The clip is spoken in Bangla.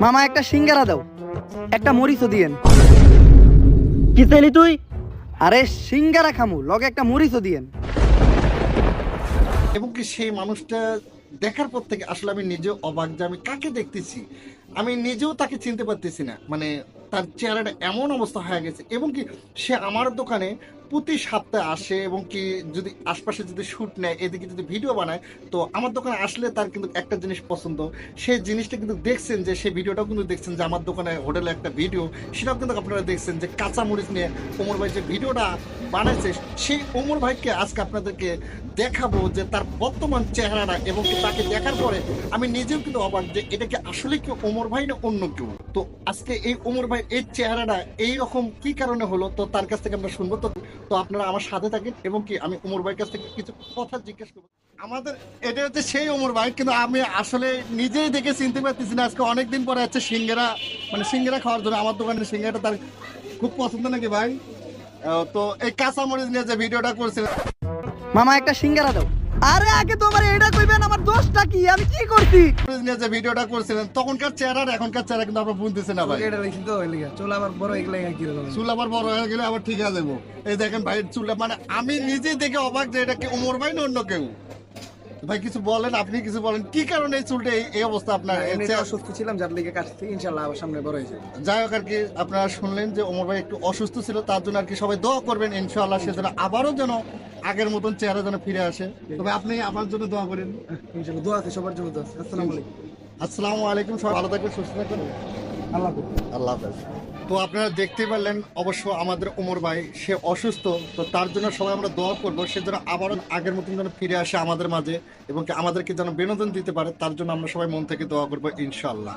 মামা একটা সিঙ্গারা দাও, একটা মরিচও দিয়েন। কি চাইলি তুই? আরে সিঙ্গারা খামু, লগে একটা মরিচও দিয়েন। এবং কি সেই মানুষটা দেখার পর থেকে আসলে আমি নিজেও অবাক যে আমি কাকে দেখতেছি। আমি নিজেও তাকে চিনতে পারতেছি না, মানে তার চেহারাটা এমন অবস্থা হয়ে গেছে। এবং কি সে আমার দোকানে প্রতি সপ্তাহে আসে, এবং কি যদি আশপাশে যদি শ্যুট নেয়, এদিকে যদি ভিডিও বানায়, তো আমার দোকানে আসলে তার কিন্তু একটা জিনিস পছন্দ। সেই জিনিসটা কিন্তু দেখছেন, যে সেই ভিডিওটাও কিন্তু দেখছেন, যে আমার দোকানে হোটেলে একটা ভিডিও, সেটাও কিন্তু আপনারা দেখছেন, যে কাঁচামরিচ নিয়ে ওমর ভাই যে ভিডিওটা বানাইছে, সেই ওমর ভাইকে আজকে আপনাদেরকে দেখাবো যে তার বর্তমান চেহারাটা। এবং কি তাকে দেখার পরে আমি নিজেও কিন্তু অবাক যে এটা কি আসলে কি ওমর ভাই না অন্য কেউ। তো আজকে এই ওমর ভাই এই চেহারাটা এই রকম কি কারণে হলো, তো তার কাছ থেকে আমরা শুনবো। তো আপনারা আমার সাথে থাকেন, এবং কি আমি ওমর ভাইয়ের কাছ থেকে কিছু কথা জিজ্ঞেস করবো। আমাদের এটা হচ্ছে সেই ওমর ভাই, কিন্তু আমি আসলে নিজেই দেখে চিনতে পারতেছি না। আজকে অনেকদিন পরে হচ্ছে সিঙ্গারা, মানে সিঙ্গারা খাওয়ার জন্য আমার দোকানের সিঙ্গারাটা তার খুব পছন্দ নাকি ভাই? তো এই কাঁচামরিচ নিয়ে যে ভিডিওটা করছিলেন, মামা একটা সিঙ্গারা দাও। আরে আগে তোমার এটা কইবেন, আমার দোষটা কি, আমি কি করছি? নিয়ে যে ভিডিওটা করছিলেন, তখনকার চেহারা আর এখনকার চেহারা কিন্তু আমরা বুঝতেছি না ভাই। এটা দেখি তো এলিগা চুল আবার বড় এগুলা কি হলো? চুল আবার বড় হয়ে গেলে আবার ঠিক আছে যাবো। এই দেখেন ভাই চুলটা, মানে আমি নিজেই দেখে অবাক যে এটা কি ওমর ভাই না অন্য কেউ। ভাই কিছু বলেন, আপনি কিছু বলেন, কি কারণে এই চুলটা এই অবস্থা আপনার? এমনিতে অসুস্থ ছিলাম, যার লিগে কাটছি, ইনশাআল্লাহ আবার সামনে বড় হয়েছে। যাই হোক আর কি, আপনারা শুনলেন যে ওমর ভাই একটু অসুস্থ ছিল, তার জন্য আর কি সবাই দোয়া করবেন ইনশাআল্লাহ সে যেন আবারও যেন আগের মতন চেহারা যেন ফিরে আসে। তবে আপনি আমার জন্য দোয়া করেন। ইনশাআল্লাহ দোয়া আছে সবার জন্য। আসসালামু আলাইকুম। আসসালামু আলাইকুম, সবাই ভালো থাকবেন, সুস্থ থাকবেন। আল্লাহ হাফেজ। আল্লাহ হাফেজ। তো আপনারা দেখতে পারলেন অবশ্য আমাদের ওমর ভাই সে অসুস্থ, তো তার জন্য সবাই আমরা দোয়া করবো সে যেন আবারও আগের মতন যেন ফিরে আসে আমাদের মাঝে, এবং কি আমাদেরকে যেন বিনোদন দিতে পারে, তার জন্য আমরা সবাই মন থেকে দোয়া করবো ইনশাআল্লাহ।